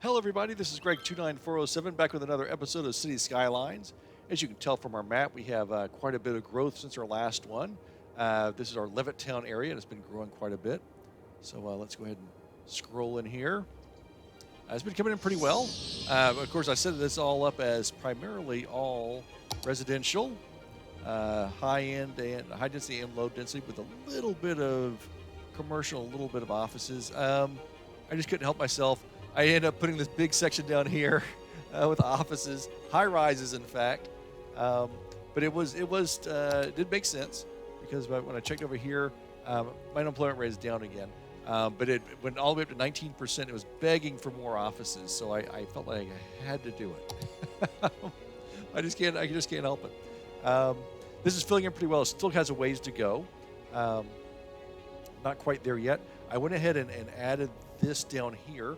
Hello, everybody. This is Greg29407 back with another episode of City Skylines. As you can tell from our map, we have quite a bit of growth since our last one. This is our Levittown area, and it's been growing quite a bit. So let's go ahead and scroll in here. It's been coming in pretty well. Of course, I set this all up as primarily all residential, high-end and high-density and low-density with a little bit of commercial, a little bit of offices. I just couldn't help myself. I ended up putting this big section down here with offices, high rises, in fact. But it did make sense because when I checked over here, my unemployment rate is down again. But it went all the way up to 19%. It was begging for more offices, so I felt like I had to do it. I just can't help it. This is filling in pretty well. It still has a ways to go. Not quite there yet. I went ahead and added this down here.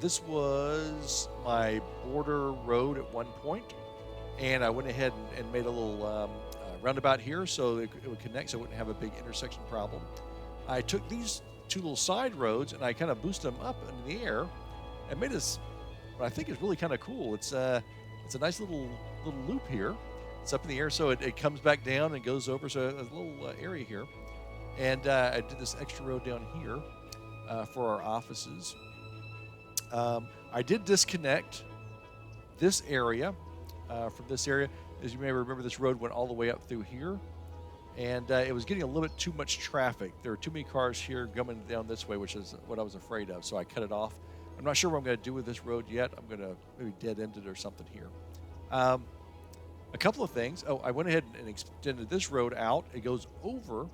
This was my border road at one point, and I went ahead and made a little roundabout here so it would connect, so I wouldn't have a big intersection problem. I took these two little side roads and I kind of boosted them up in the air and made this what I think is really kind of cool. It's a nice little loop here. It's up in the air, so it comes back down and goes over, so a little area here. And I did this extra road down here for our offices. I did disconnect this area from this area. As you may remember, this road went all the way up through here, and it was getting a little bit too much traffic. There were too many cars here coming down this way, which is what I was afraid of, so I cut it off. I'm not sure what I'm going to do with this road yet. I'm going to maybe dead-end it or something here. A couple of things. Oh, I went ahead and extended this road out. It goes over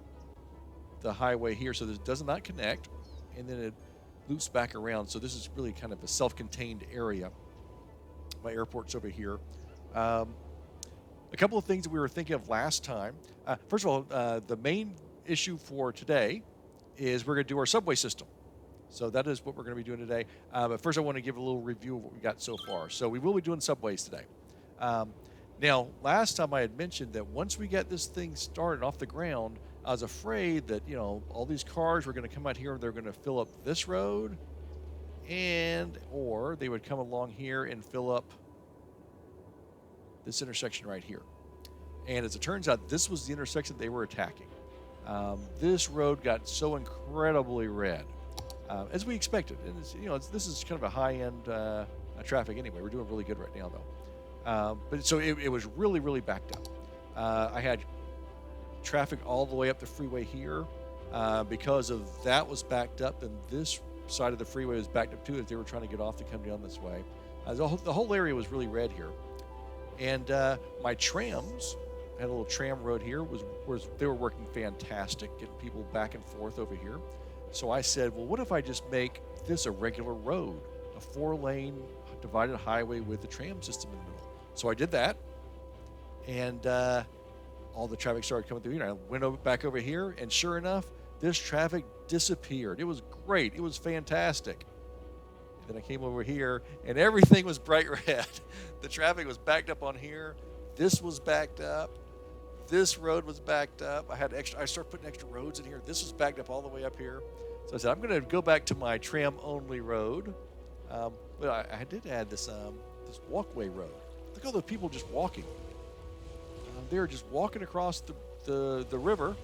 the highway here, so this does not connect, and then it loops back around. So this is really kind of a self-contained area. My airport's over here. A couple of things that we were thinking of last time. First of all, the main issue for today is we're going to do our subway system. So that is what we're going to be doing today. But first I want to give a little review of what we got so far. So we will be doing subways today. Now, last time I had mentioned that once we get this thing started off the ground, I was afraid that, all these cars were going to come out here and they're going to fill up this road, or they would come along here and fill up this intersection right here. And as it turns out, this was the intersection they were attacking. This road got so incredibly red, as we expected. And this is kind of a high-end traffic anyway. We're doing really good right now, though. But so it was really, really backed up. I had traffic all the way up the freeway here. Because of that was backed up, and this side of the freeway was backed up too as they were trying to get off to come down this way. The whole area was really red here. And my trams, I had a little tram road here, they were working fantastic, getting people back and forth over here. So I said, well, what if I just make this a regular road, a 4-lane divided highway with the tram system in the middle? So I did that, and all the traffic started coming through here. I went back over here, and sure enough, this traffic disappeared. It was great. It was fantastic. And then I came over here, and everything was bright red. The traffic was backed up on here. This was backed up. This road was backed up. I started putting extra roads in here. This was backed up all the way up here. So I said, I'm going to go back to my tram-only road. But I did add this walkway road. Look at all the people just walking. They're just walking across the river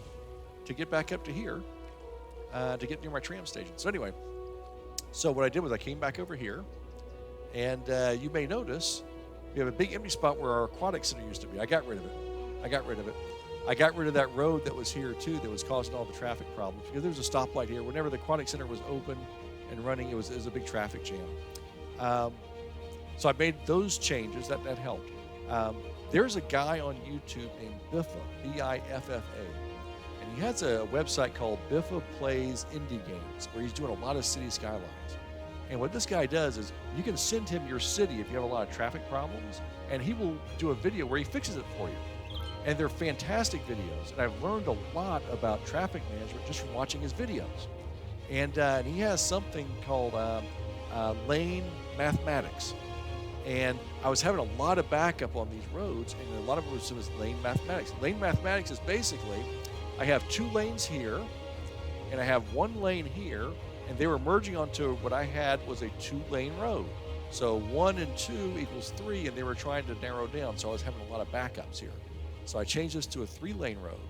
to get back up to here, to get near my tram station. So anyway, so what I did was I came back over here, and you may notice we have a big empty spot where our aquatic center used to be. I got rid of it. I got rid of that road that was here too that was causing all the traffic problems, because there was a stoplight here. Whenever the aquatic center was open and running, it was a big traffic jam. So I made those changes. That helped. There's a guy on YouTube named Biffa, B-I-F-F-A, and he has a website called Biffa Plays Indie Games, where he's doing a lot of city skylines. And what this guy does is you can send him your city if you have a lot of traffic problems, and he will do a video where he fixes it for you. And they're fantastic videos, and I've learned a lot about traffic management just from watching his videos. And he has something called lane mathematics. And I was having a lot of backup on these roads, and a lot of it was lane mathematics. Lane mathematics is basically, I have 2 lanes here, and I have 1 lane here, and they were merging onto what I had was a 2-lane road. So 1 and 2 equals 3, and they were trying to narrow down, so I was having a lot of backups here. So I changed this to a 3-lane road,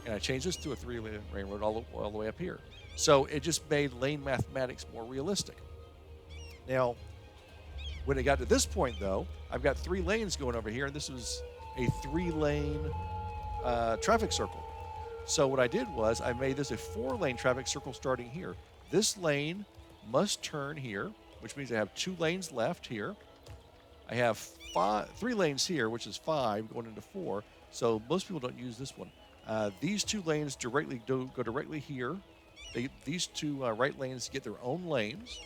and I changed this to a 3-lane road all the way up here. So it just made lane mathematics more realistic. Now, when it got to this point, though, I've got 3 lanes going over here, and this was a 3-lane traffic circle. So what I did was I made this a 4-lane traffic circle starting here. This lane must turn here, which means I have 2 lanes left here. I have 3 lanes here, which is 5 going into 4. So most people don't use this one. These 2 lanes go directly here. These 2 right lanes get their own lanes.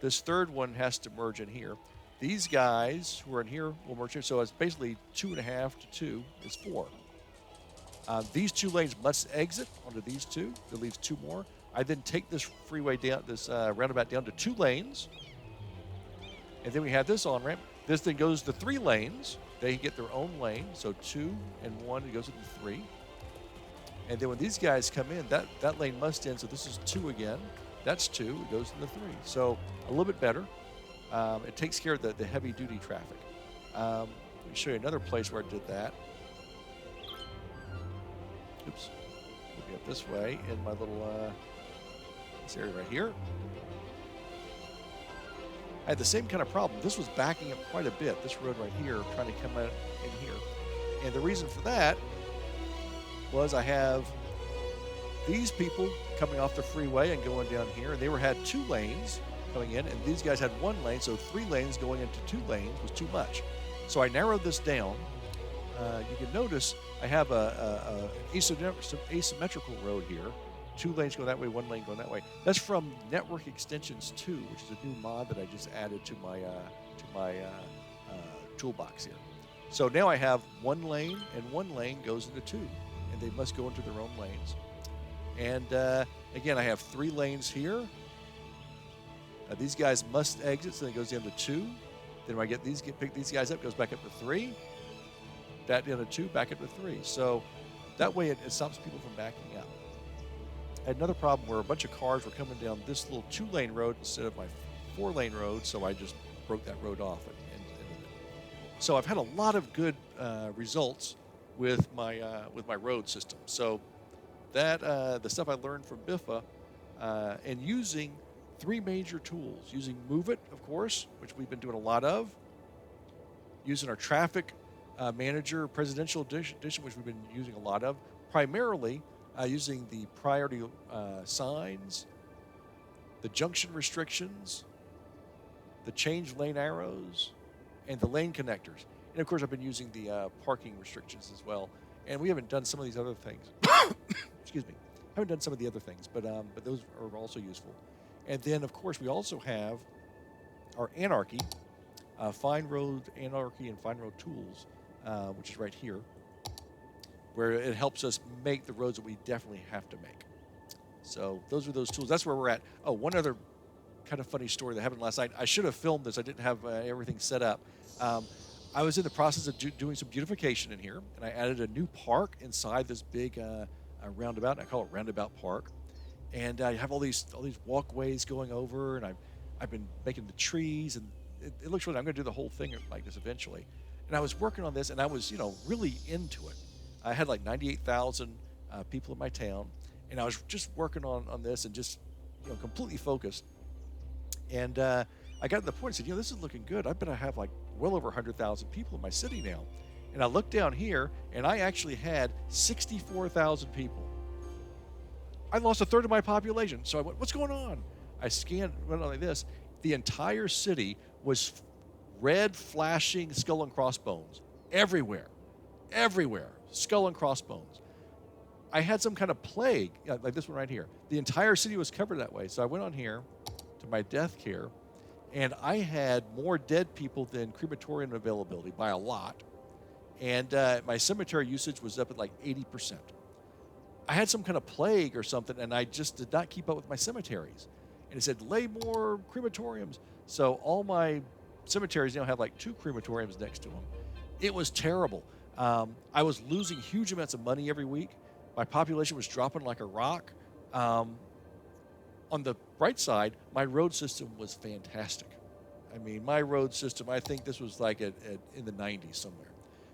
This 3rd one has to merge in here. These guys who are in here will merge here. So it's basically 2.5 to 2 is 4. These 2 lanes must exit onto these 2. That leaves 2 more. I then take this freeway down, this roundabout down to 2 lanes. And then we have this on-ramp. This then goes to 3 lanes. They get their own lane. So 2 and 1, it goes into 3. And then when these guys come in, that lane must end. So this is 2 again. That's 2. It goes into 3. So a little bit better. It takes care of the heavy-duty traffic. Let me show you another place where I did that. Oops. We'll be up this way in my little this area right here. I had the same kind of problem. This was backing up quite a bit, this road right here, trying to come out in here. And the reason for that was I have these people coming off the freeway and going down here, and they had 2 lanes coming in, and these guys had 1 lane, so 3 lanes going into 2 lanes was too much. So I narrowed this down. You can notice I have an asymmetrical road here. 2 lanes going that way, 1 lane going that way. That's from Network Extensions 2, which is a new mod that I just added to my toolbox here. So now I have 1 lane, and 1 lane goes into 2, and they must go into their own lanes. And again, I have 3 lanes here. These guys must exit, so it goes down to 2. Then when I pick these guys up, it goes back up to 3. That down to 2, back up to 3. So that way it stops people from backing up. I had another problem where a bunch of cars were coming down this little 2-lane road instead of my 4-lane road, so I just broke that road off. So I've had a lot of good results with my road system. So that the stuff I learned from Biffa and using 3 major tools, using Move It, of course, which we've been doing a lot of, using our traffic manager presidential edition, which we've been using a lot of, primarily using the priority signs, the junction restrictions, the change lane arrows, and the lane connectors. And of course, I've been using the parking restrictions as well. And we haven't done some of these other things. Excuse me. Haven't done some of the other things, but those are also useful. And then, of course, we also have our Anarchy, Fine Road Anarchy and Fine Road Tools, which is right here, where it helps us make the roads that we definitely have to make. So those are those tools. That's where we're at. Oh, one other kind of funny story that happened last night. I should have filmed this. I didn't have everything set up. I was in the process of doing some beautification in here, and I added a new park inside this big roundabout. I call it Roundabout Park. And I have all these walkways going over, and I've been making the trees, and it looks really. I'm going to do the whole thing like this eventually. And I was working on this, and I was really into it. I had like 98,000 people in my town, and I was just working on this and just completely focused. And I got to the point and said, this is looking good. I bet I have like well over 100,000 people in my city now. And I looked down here, and I actually had 64,000 people. I lost a third of my population. So I went, what's going on? I scanned, went like this. The entire city was red flashing skull and crossbones everywhere, skull and crossbones. I had some kind of plague, like this one right here. The entire city was covered that way. So I went on here to my death care, and I had more dead people than crematorium availability by a lot. And my cemetery usage was up at like 80%. I had some kind of plague or something, and I just did not keep up with my cemeteries. And it said, lay more crematoriums. So all my cemeteries now have like 2 crematoriums next to them. It was terrible. I was losing huge amounts of money every week. My population was dropping like a rock. On the bright side, my road system was fantastic. I mean, my road system, I think this was like in the 90s somewhere.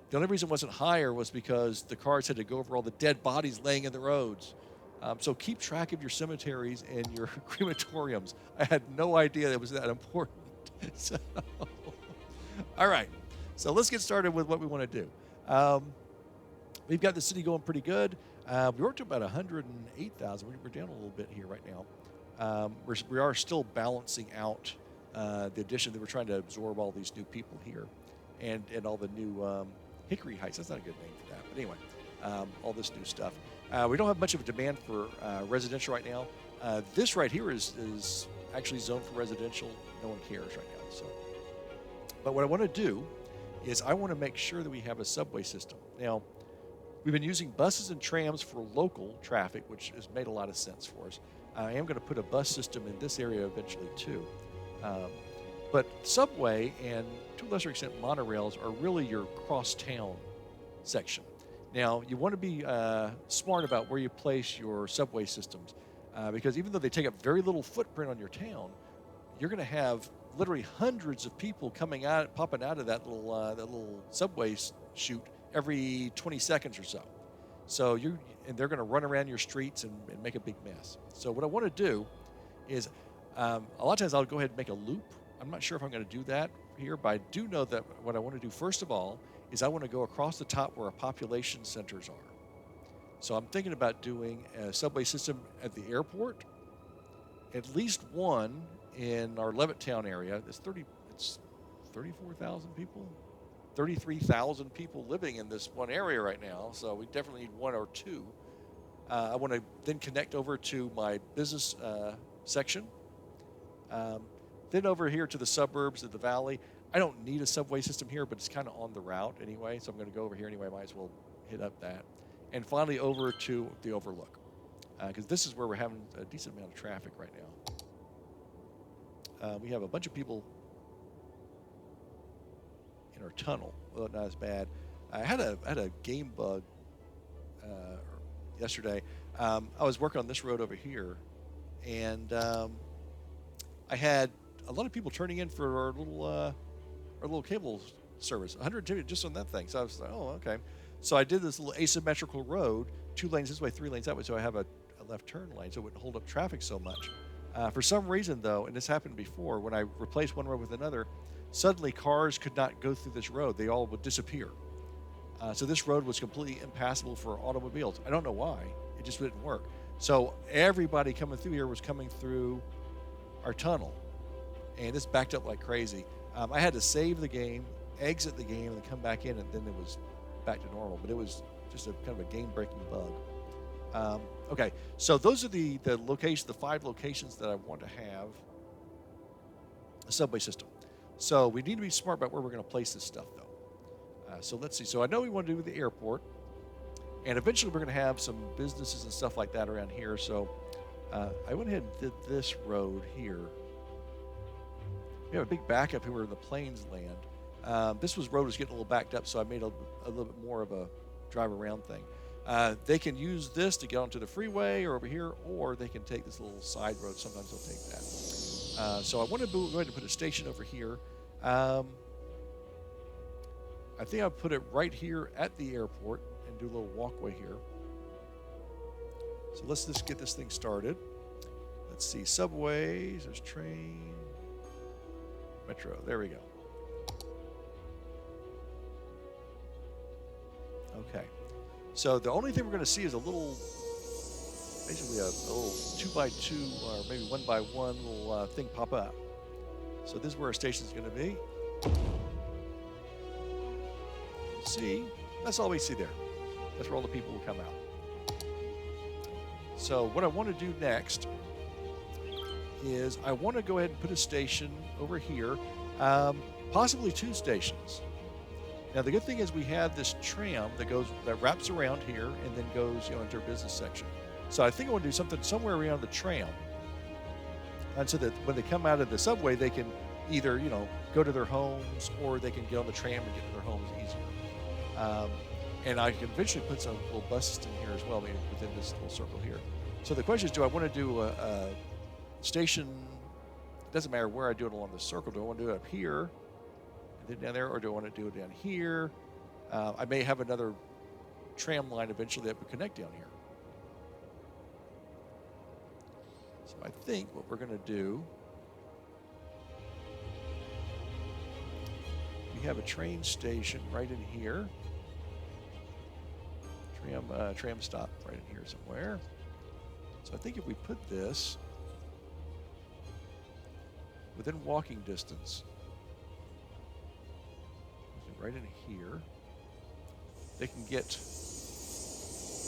The only reason it wasn't higher was because the cars had to go over all the dead bodies laying in the roads. So keep track of your cemeteries and your crematoriums. I had no idea it was that important. So, all right. So let's get started with what we want to do. We've got the city going pretty good. We worked to about 108,000. We're down a little bit here right now. We are still balancing out the addition that we're trying to absorb all these new people here and all the new Hickory Heights. That's not a good name for that. But anyway, all this new stuff. We don't have much of a demand for residential right now. This right here is actually zoned for residential. No one cares right now. So, but what I want to do is I want to make sure that we have a subway system. Now, we've been using buses and trams for local traffic, which has made a lot of sense for us. I am going to put a bus system in this area eventually too. But subway and to a lesser extent monorails are really your cross-town section. Now, you want to be smart about where you place your subway systems because even though they take up very little footprint on your town, you're going to have literally hundreds of people popping out of that little subway chute every 20 seconds or so. So and they're going to run around your streets and make a big mess. So what I want to do is a lot of times I'll go ahead and make a loop. I'm not sure if I'm going to do that here, but I do know that what I want to do first of all is I want to go across the top where our population centers are. So I'm thinking about doing a subway system at the airport, at least one in our Levittown area. It's 34,000 people, 33,000 people living in this one area right now. So we definitely need one or two. I want to then connect over to my business section. Then over here to the suburbs of the valley. I don't need a subway system here, but it's kind of on the route anyway, so I'm going to go over here anyway. Might as well hit up that. And finally over to the overlook, because this is where we're having a decent amount of traffic right now. We have a bunch of people in our tunnel. Well, not as bad. I had a game bug yesterday. I was working on this road over here, and I had a lot of people turning in for our little cable service, 102 just on that thing. So I was like, oh, okay. So I did this little asymmetrical road, 2 lanes this way, 3 lanes that way, so I have a left turn lane, so it wouldn't hold up traffic so much. For some reason, though, and this happened before, when I replaced one road with another, suddenly cars could not go through this road. They all would disappear. So this road was completely impassable for automobiles. I don't know why. It just didn't work. So everybody coming through here was coming through our tunnel, and this backed up like crazy. I had to save the game, exit the game, and then come back in, and then it was back to normal. But it was just a kind of a game-breaking bug. Okay, so those are the 5 locations that I want to have a subway system. So we need to be smart about where we're going to place this stuff, though. So let's see. So I know we want to do the airport, and eventually we're going to have some businesses and stuff like that around here. So I went ahead and did this road here. We have a big backup here. We're in the plains land. This road was getting a little backed up, so I made a little bit more of a drive around thing. They can use this to get onto the freeway or over here, or they can take this little side road. Sometimes they'll take that. So I want to go ahead and put a station over here. I think I'll put it right here at the airport and do a little walkway here. So let's just get this thing started. Let's see, subways, there's train, metro, there we go. Okay, so the only thing we're going to see is basically a little 2x2 or maybe 1x1 little thing pop up. So this is where our station is going to be. See, that's all we see there. That's where all the people will come out. So what I want to do next is I want to go ahead and put a station over here, possibly 2 stations. Now the good thing is we have this tram that wraps around here and then goes into our business section. So I think I want to do something somewhere around the tram, and so that when they come out of the subway, they can either go to their homes or they can get on the tram and get to their homes easier. And I can eventually put some little bus system here as well, within this little circle here. So the question is, do I want to do a station it doesn't matter where I do it along the circle. Do I want to do it up here and then down there, or do I want to do it down here? I may have another tram line eventually that would connect down here. So I think what we're going to do, we have a train station right in here. Tram stop right in here somewhere. So I think if we put this within walking distance, right in here, they can get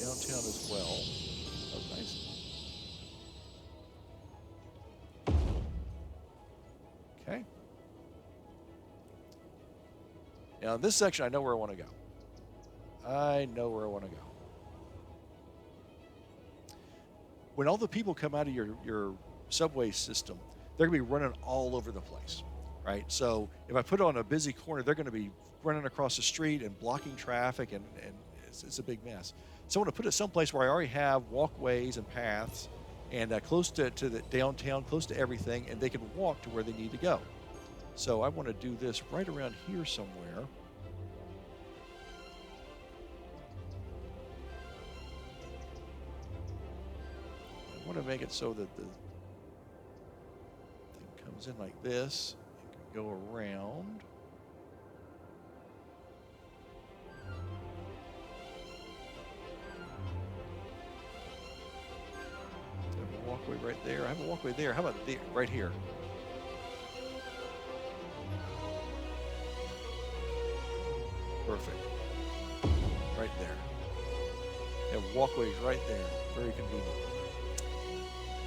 downtown as well. That was nice. Okay. Now in this section, I know where I want to go. I know where I want to go. When all the people come out of your subway system, they're going to be running all over the place, right? So if I put it on a busy corner, they're going to be running across the street and blocking traffic, and it's a big mess. So I want to put it someplace where I already have walkways and paths, and close to the downtown, close to everything, and they can walk to where they need to go. So I want to do this right around here somewhere. I want to make it so that the thing comes in like this and can go around. I have a walkway right there. I have a walkway there. How about right here? Perfect. Right there. We have walkways right there. Very convenient.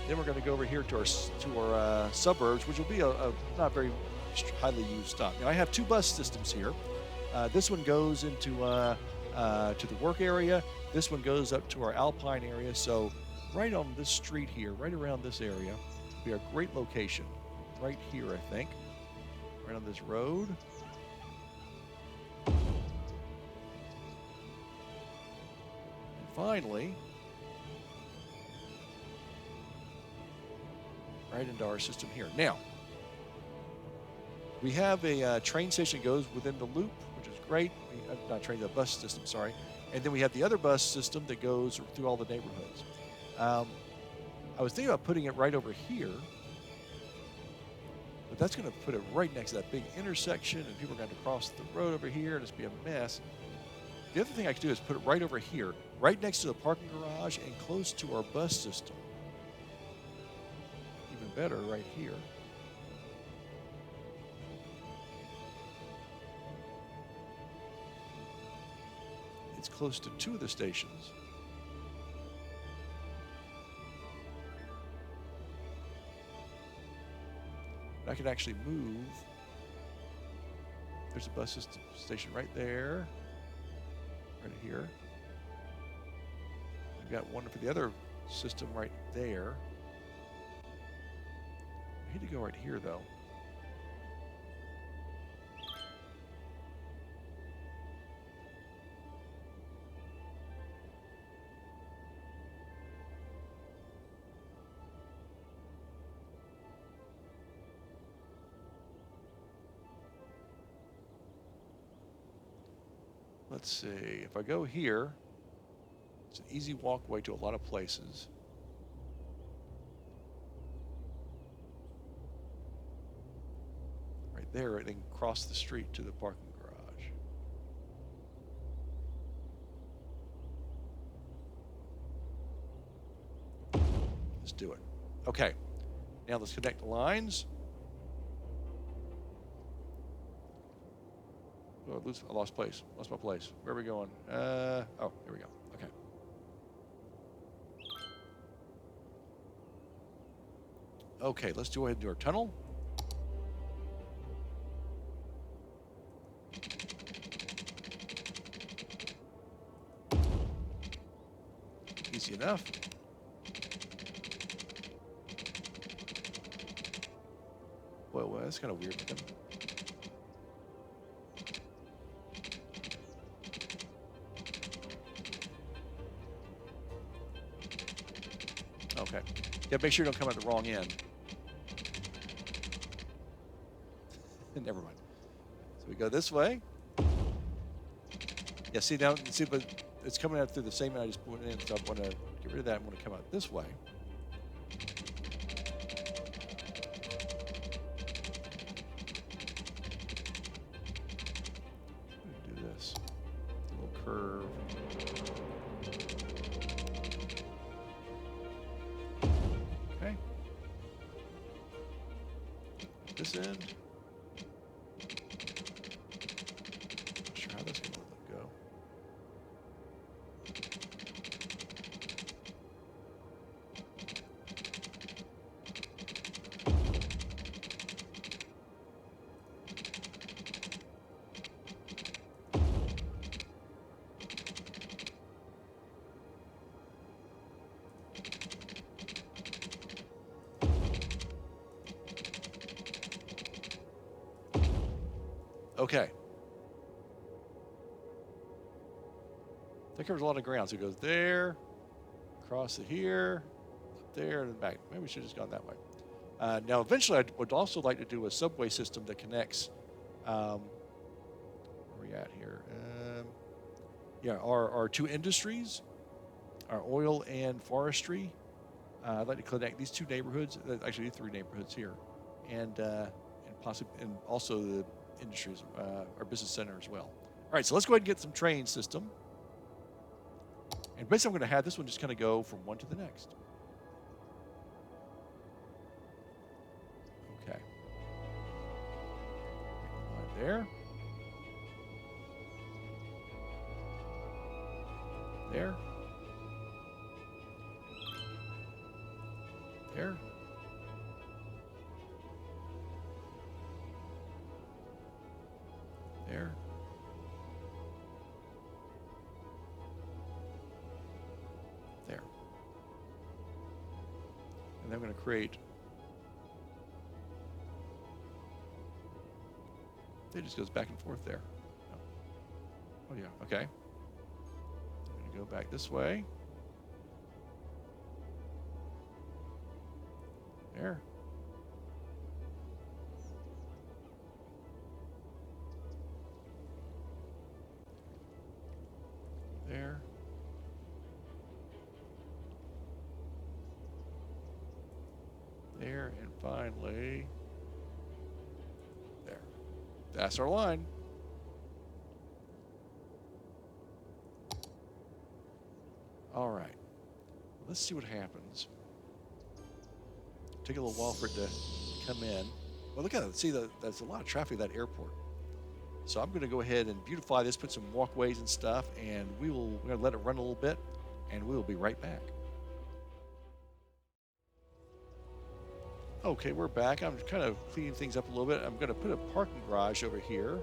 Then we're going to go over here to our suburbs, which will be a not very highly used stop. Now I have two bus systems here. This one goes into to the work area. This one goes up to our Alpine area. So right on this street here, right around this area, will be a great location. Right here, I think. Right on this road. And finally, right into our system here. Now, we have a train station that goes within the loop, which is great. Not train, the bus system, sorry. And then we have the other bus system that goes through all the neighborhoods. I was thinking about putting it right over here, but that's going to put it right next to that big intersection, and people are going to cross the road over here, and it's be a mess. The other thing I could do is put it right over here, right next to the parking garage and close to our bus system. Even better, right here. It's close to two of the stations. And I can actually move. There's a bus station right there. Right here. We've got one for the other system right there. I need to go right here, though. Let's see, if I go here, it's an easy walkway to a lot of places. Right there, and then cross the street to the parking garage. Let's do it. Okay, now let's connect the lines. Oh, I lost place. Lost my place. Where are we going? Oh, here we go. Okay. Okay, let's go ahead and do our tunnel. Easy enough. Well, that's kind of weird looking. Okay. Yeah, make sure you don't come at the wrong end. Never mind. So we go this way. Yeah, see now, see, but it's coming out through the same I just put in, so I want to get rid of that. I want to come out this way. Do this. A little curve. Okay. This end. Not sure how this is going to go. Okay. That covers a lot of ground. So it goes there, across to here, up there, and back. Maybe we should have just gone that way. Now, eventually, I would also like to do a subway system that connects. Where are we at here? Yeah, our two industries, our oil and forestry. I'd like to connect these two neighborhoods. Actually, three neighborhoods here, and possibly, and also the industries, our business center as well. All right, so let's go ahead and get some train system. And basically, I'm going to have this one just kind of go from one to the next. Okay. Line there. There. There. There. There. And then I'm going to create. It just goes back and forth there. Oh, yeah. Okay. I'm going to go back this way. There. There. There, and finally, there. That's our line. All right. Let's see what happens. Take a little while for it to come in. Well, look at it. See, there's a lot of traffic at that airport. So I'm going to go ahead and beautify this, put some walkways and stuff, and we're going to let it run a little bit, and we will be right back. Okay, we're back. I'm kind of cleaning things up a little bit. I'm going to put a parking garage over here.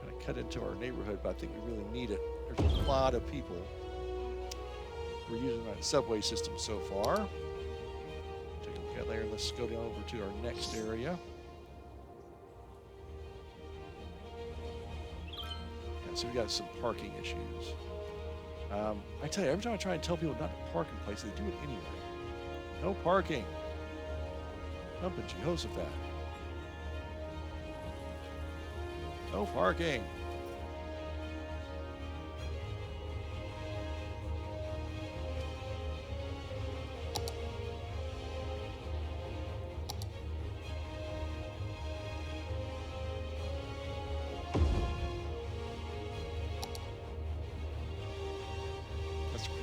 Kind of cut into our neighborhood, but I think we really need it. There's a lot of people. We're using that subway system so far. Take a look at there. Let's go down over to our next area. And so we got some parking issues. I tell you, every time I try and tell people not to park in places, they do it anyway. No parking. Humping Jehoshaphat. No parking.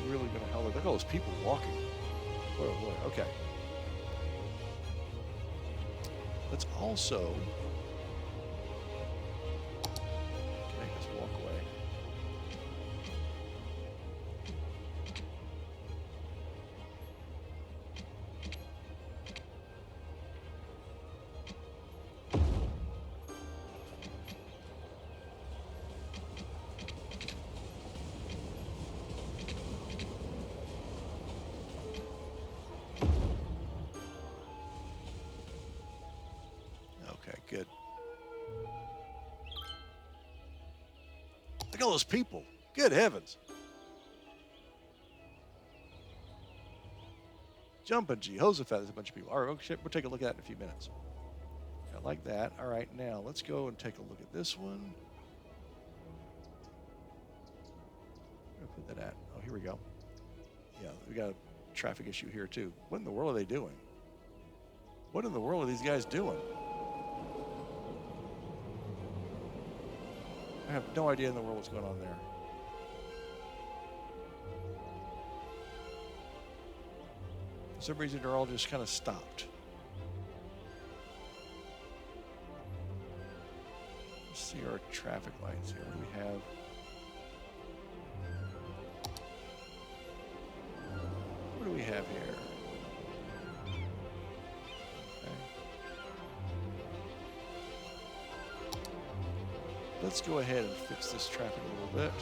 Really going to help. Look at all those people walking. Boy, oh boy. Okay. Let's also connect this walkway. Good. Look at all those people. Good heavens. Jumping Jehoshaphat, there's a bunch of people. All right, okay, we'll take a look at that in a few minutes. I like that. All right, now let's go and take a look at this one. Where do I put that at? Oh, here we go. Yeah, we got a traffic issue here too. What in the world are they doing? What in the world are these guys doing? I have no idea in the world what's going on there. For some reason, they're all just kind of stopped. Let's see our traffic lights here. What do we have? What do we have here? Okay. Let's go ahead and fix this traffic a little bit.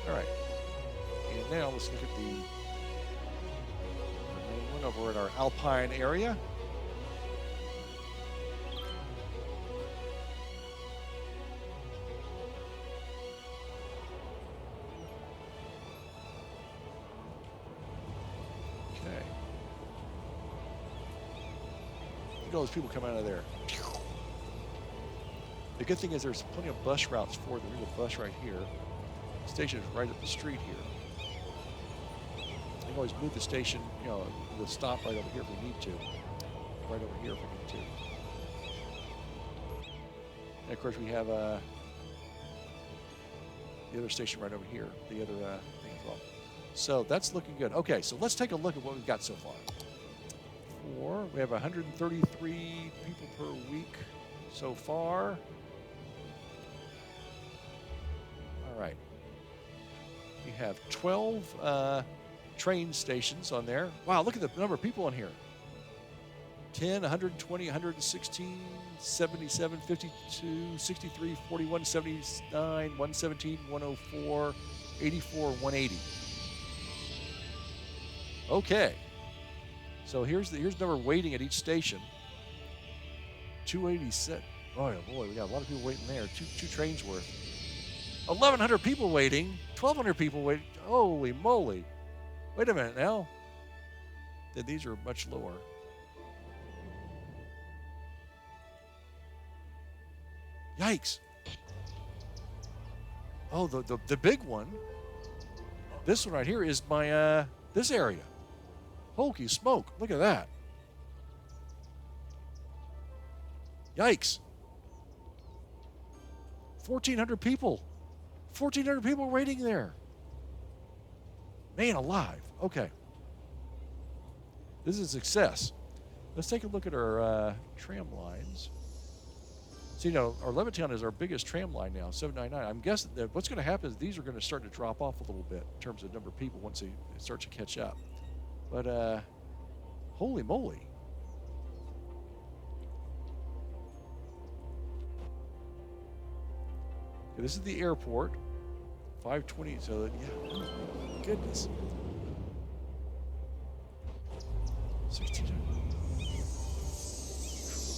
All right. And now let's look at the main one over at our Alpine area. Okay. Look at all those people coming out of there. The good thing is there's plenty of bus routes for them. There's a bus right here. The station is right up the street here. You can always move the station, you know, we'll stop right over here if we need to. Right over here if we need to. And of course we have the other station right over here, the other thing as well. So that's looking good. Okay, so let's take a look at what we've got so far. We have 133 people per week so far. All right. We have 12 train stations on there. Wow, look at the number of people on here. 10, 120, 116, 77, 52, 63, 41, 79, 117, 104, 84, 180. Okay. So here's the number waiting at each station. 287. Oh boy, we got a lot of people waiting there. Two trains worth. 1,100 people waiting. 1,200 people waiting. Holy moly! Wait a minute now. Then these are much lower. Yikes! Oh, the big one. This one right here is my this area. Holy smoke! Look at that. Yikes! 1,400 people. 1,400 people waiting there. Man alive. Okay. This is a success. Let's take a look at our tram lines. So, you know, our Levittown is our biggest tram line now, 799. I'm guessing that what's going to happen is these are going to start to drop off a little bit in terms of number of people once they start to catch up. But, holy moly. Okay, this is the airport. 520, so yeah, oh my goodness. 16.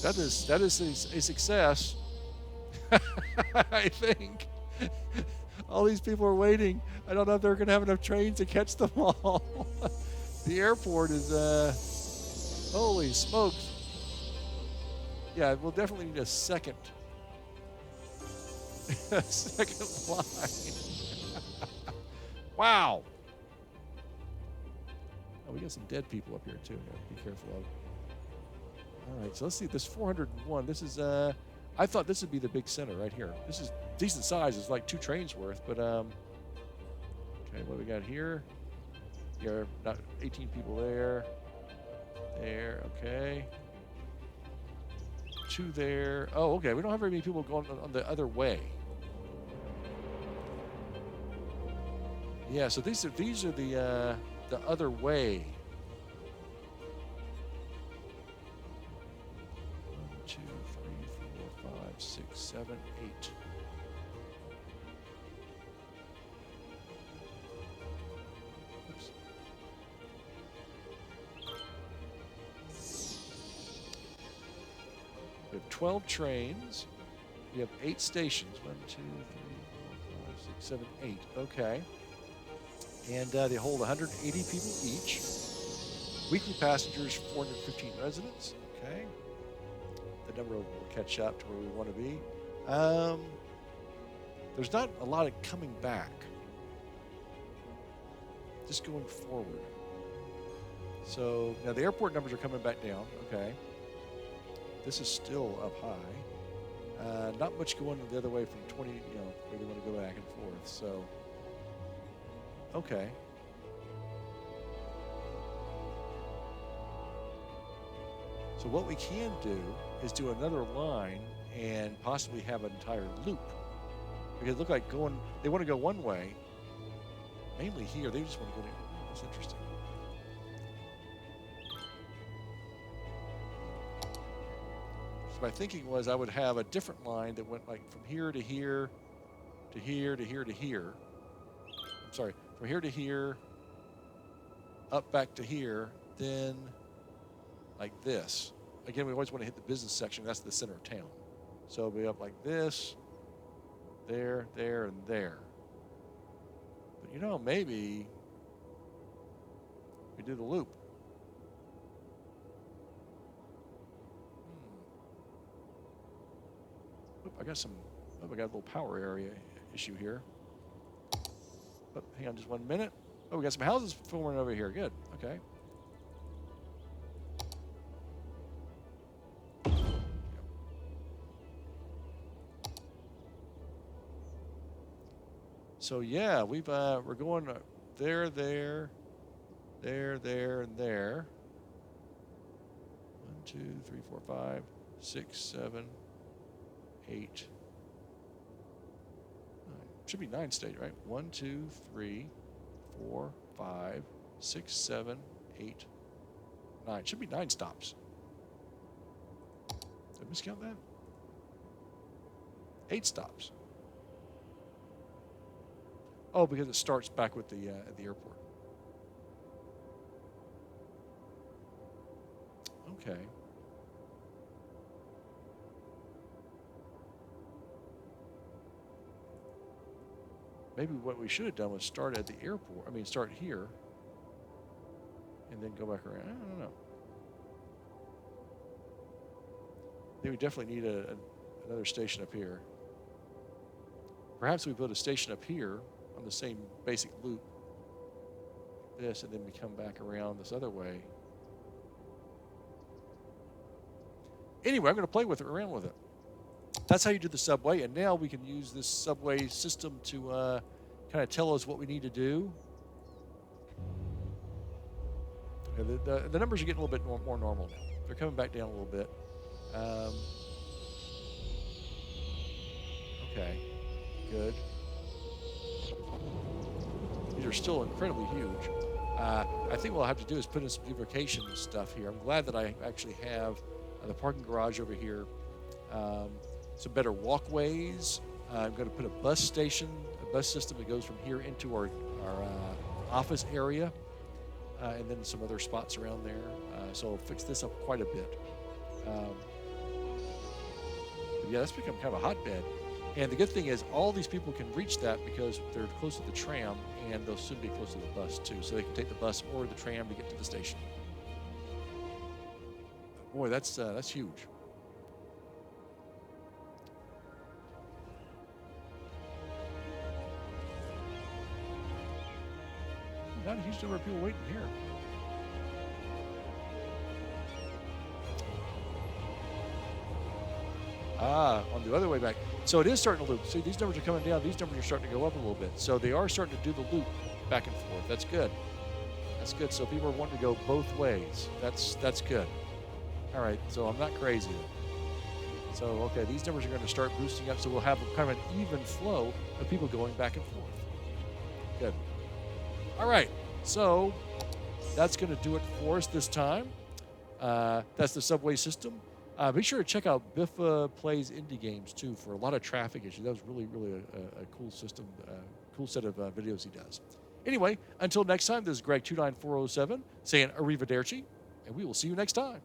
That is a success. I think. All these people are waiting. I don't know if they're going to have enough trains to catch them all. The airport is, holy smokes. Yeah, we'll definitely need a second line. Wow. Oh, we got some dead people up here too. Be careful of. All right, so let's see. This 401. This is. I thought this would be the big center right here. This is decent size. It's like 2 trains worth. But okay, what do we got here? Yeah, not 18 people there. There. Okay. 2 there. Oh, okay. We don't have very many people going on the other way. Yeah, so these are the other way. 1, 2, 3, 4, 5, 6, 7, 8. Oops. We have 12 trains. We have 8 stations. 1, 2, 3, 4, 5, 6, 7, 8. Okay. And they hold 180 people each. Weekly passengers, 415 residents. Okay. The number will catch up to where we want to be. There's not a lot of coming back. Just going forward. So now the airport numbers are coming back down. Okay. This is still up high. Not much going the other way from 20, where they want to go back and forth. So, okay. So what we can do is do another line and possibly have an entire loop. Because it look like they want to go one way, mainly here. They just want to go to, that's interesting. So my thinking was I would have a different line that went like from here to here, to here, to here, to here. I'm sorry, from here to here, up back to here, then like this. Again, we always want to hit the business section. That's the center of town. So it'll be up like this, there, there, and there. But maybe we do the loop. I got a little power area issue here. Oh, hang on just 1 minute. Oh, we got some houses forming over here. Good. Okay. So yeah, we're going there, there, there, there, and there. 1, 2, 3, 4, 5, 6, 7, 8, 9. Should be 9 stage, right? 1, 2, 3, 4, 5, 6, 7, 8, 9. Should be 9 stops. Did I miscount that? 8 stops. Oh, because it starts back with the at the airport. Okay. Maybe what we should have done was start at the airport. I mean, start here, and then go back around. I don't know. I think we definitely need another station up here. Perhaps we build a station up here on the same basic loop, this, and then we come back around this other way. Anyway, I'm going to play around with it. That's how you do the subway, and now we can use this subway system to kind of tell us what we need to do. The numbers are getting a little bit more normal now. They're coming back down a little bit. Okay, good. These are still incredibly huge. I think what I'll have to do is put in some lubrication stuff here. I'm glad that I actually have the parking garage over here. Some better walkways. I'm going to put a bus station, a bus system that goes from here into our office area, and then some other spots around there. So I'll fix this up quite a bit. But yeah, that's become kind of a hotbed. And the good thing is all these people can reach that because they're close to the tram, and they'll soon be close to the bus too. So they can take the bus or the tram to get to the station. Boy, that's huge. Not a huge number of people waiting here. On the other way back. So it is starting to loop. See, these numbers are coming down. These numbers are starting to go up a little bit. So they are starting to do the loop back and forth. That's good. That's good. So people are wanting to go both ways. That's good. All right. So I'm not crazy. So, okay, these numbers are going to start boosting up. So we'll have kind of an even flow of people going back and forth. Good. All right. So that's going to do it for us this time. That's the subway system. Be sure to check out Biffa Plays Indie Games, too, for a lot of traffic issues. That was really, really a cool system, cool set of videos he does. Anyway, until next time, this is Greg29407 saying arrivederci, and we will see you next time.